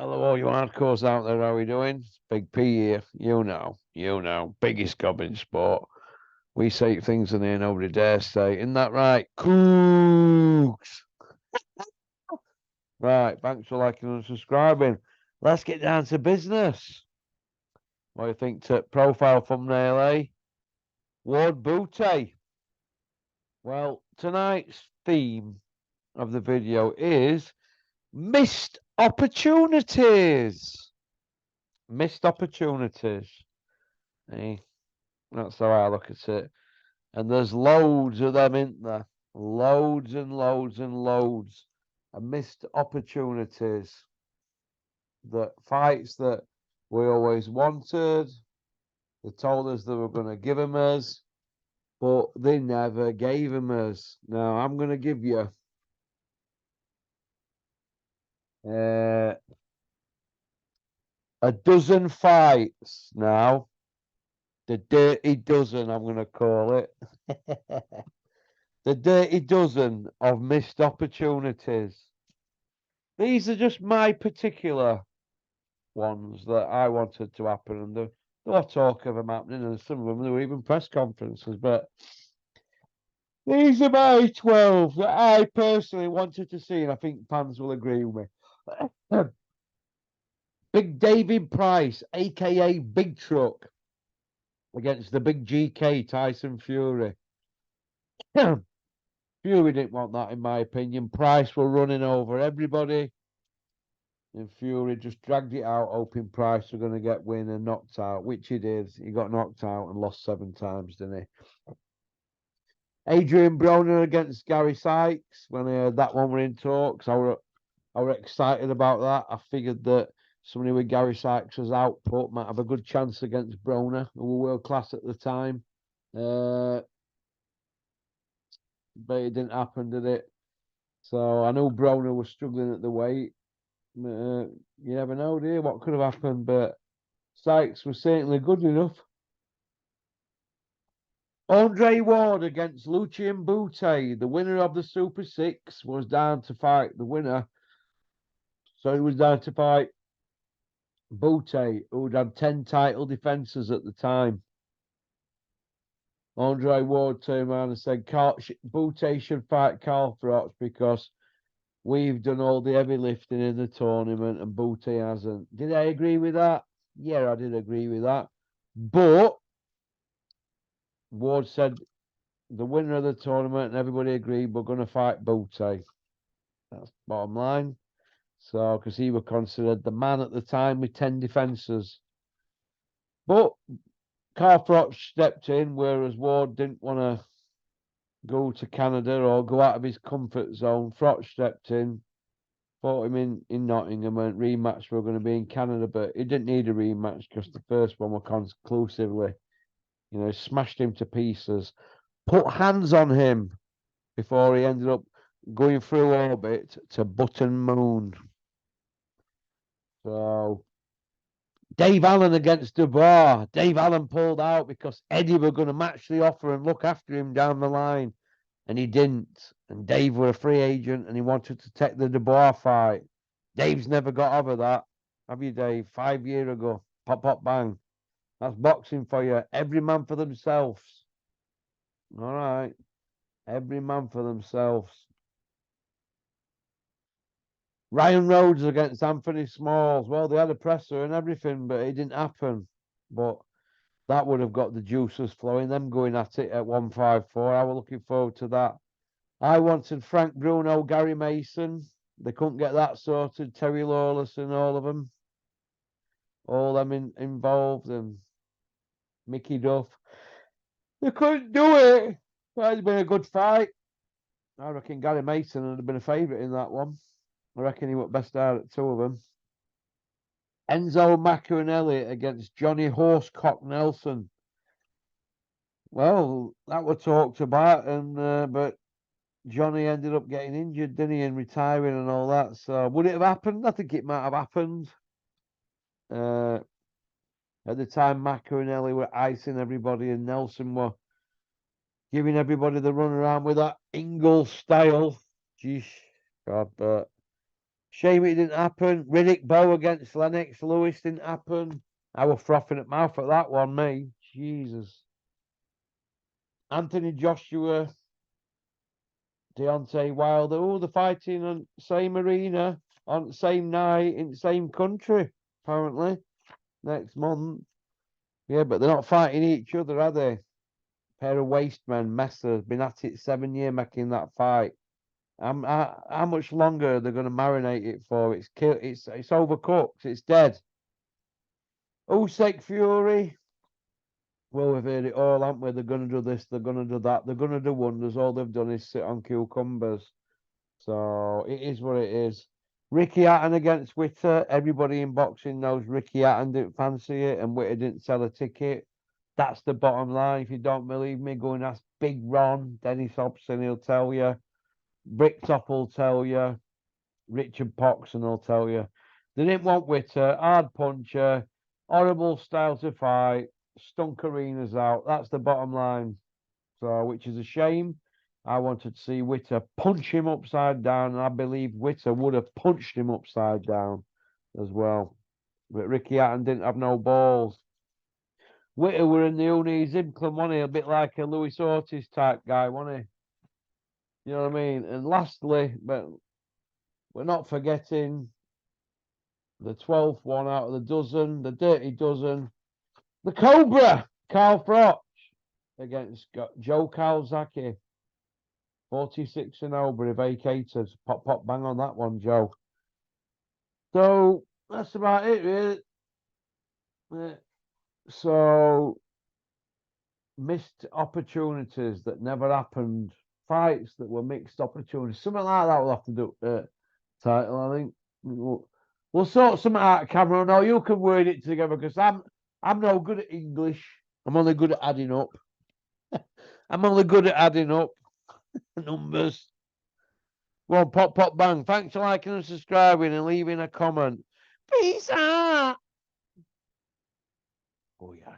Hello, all you hardcores out there. How we doing? Big P here. Biggest gob in sport. We say things in here nobody dares say. Isn't that right? Cooks. Right. Thanks for liking and subscribing. Let's get down to business. What do you think to profile thumbnail, eh? Ward Booty. Well, tonight's theme of the video is missed opportunities. Missed opportunities. Eh? That's how I look at it. And there's loads of them, isn't there? Loads and loads and loads of missed opportunities. That fights that we always wanted. They told us they were going to give them us, but they never gave them us. Now, I'm going to give you a dozen fights now. The dirty dozen, I'm going to call it. The dirty dozen of missed opportunities. These are just my particular ones that I wanted to happen, and there was talk of them happening, and some of them there were even press conferences. But these are my 12 that I personally wanted to see, and I think fans will agree with me. Big David Price, aka Big Truck, against the Big GK Tyson Fury. Fury didn't want that, in my opinion. Price were running over everybody. And Fury just dragged it out, hoping Price were going to get win and knocked out, which he did. He got knocked out and lost 7 times, didn't he? Adrian Broner against Gary Sykes. When I heard that one were in talks, I were excited about that. I figured that somebody with Gary Sykes' output might have a good chance against Broner, who were world class at the time. But it didn't happen, did it? So I know Broner was struggling at the weight. You never know, dear, what could have happened, but Sykes was certainly good enough. Andre Ward against Lucian Bute. The winner of the Super Six was down to fight the winner. So he was down to fight Bute, who'd had 10 title defenses at the time. Andre Ward turned around and said, Bute should fight Carl Froch because we've done all the heavy lifting in the tournament and Bute hasn't. Did I agree with that? Yeah, I did agree with that. But Ward said the winner of the tournament, and everybody agreed we're going to fight Bute. That's bottom line. So, because he was considered the man at the time with 10 defences. But Carl Froch stepped in, whereas Ward didn't want to go to Canada or go out of his comfort zone. Froch stepped in, fought him in Nottingham, and rematch were going to be in Canada, but he didn't need a rematch because the first one were conclusively, smashed him to pieces, put hands on him before he ended up going through orbit to Button Moon. So Dave Allen against Dubois. Dave Allen pulled out because Eddie were going to match the offer and look after him down the line, and he didn't. And Dave were a free agent, and he wanted to take the Dubois fight. Dave's never got over that. Have you, Dave? 5 years ago. Pop, pop, bang. That's boxing for you. Every man for themselves. All right. Every man for themselves. Ryan Rhodes against Anthony Smalls. Well, they had a presser and everything, but it didn't happen. But that would have got the juices flowing. Them going at it at 154. I was looking forward to that. I wanted Frank Bruno, Gary Mason. They couldn't get that sorted. Terry Lawless and all of them. All them involved, and Mickey Duff. They couldn't do it. That'd been a good fight. I reckon Gary Mason would have been a favourite in that one. I reckon he went best out at 2 of them. Enzo Maccarinelli against Johnny Horsecock Nelson. Well, that was talked about, and but Johnny ended up getting injured, didn't he, and retiring and all that. So would it have happened? I think it might have happened. At the time, Maccarinelli were icing everybody, and Nelson were giving everybody the run around with that Ingle style. Geez, God, but Shame it didn't happen. Riddick Bowe against Lennox Lewis didn't happen. I was frothing at mouth at that one, me. Jesus. Anthony Joshua, Deontay Wilder. Oh, they're fighting on same arena, on the same night, in the same country, apparently, next month. Yeah, but they're not fighting each other, are they? Pair of waste men, Messer, been at it 7 years making that fight. How much longer are they going to marinate it for? It's overcooked. It's dead. Usyk Fury. Well, we've heard it all, haven't we? They're going to do this. They're going to do that. They're going to do wonders. All they've done is sit on cucumbers. So it is what it is. Ricky Hatton against Witter. Everybody in boxing knows Ricky Hatton didn't fancy it and Witter didn't sell a ticket. That's the bottom line. If you don't believe me, go and ask Big Ron, Dennis Hobson, he'll tell you. Bricktop will tell you. Richard Poxon will tell you. They didn't want Witter, hard puncher, horrible style to fight, stunk arenas out. That's the bottom line. So, which is a shame. I wanted to see Witter punch him upside down, and I believe Witter would have punched him upside down as well. But Ricky Hatton didn't have no balls. Witter were in the unis, Imclem, wasn't he? A bit like a Louis Ortiz type guy, wasn't he? You know what I mean? And lastly, but we're not forgetting the 12th one out of the dozen, the Dirty Dozen, the Cobra, Carl Froch against Joe Calzaghe. 46-0, but he vacated. Pop, pop, bang on that one, Joe. So that's about it, really. So missed opportunities that never happened. Fights that were mixed opportunities. Something like that we'll have to do title, I think. We'll sort something out, Cameron. No, you can word it together because I'm no good at English. I'm only good at adding up. I'm only good at adding up numbers. Well, pop, pop, bang. Thanks for liking and subscribing and leaving a comment. Peace out. Oh, yeah,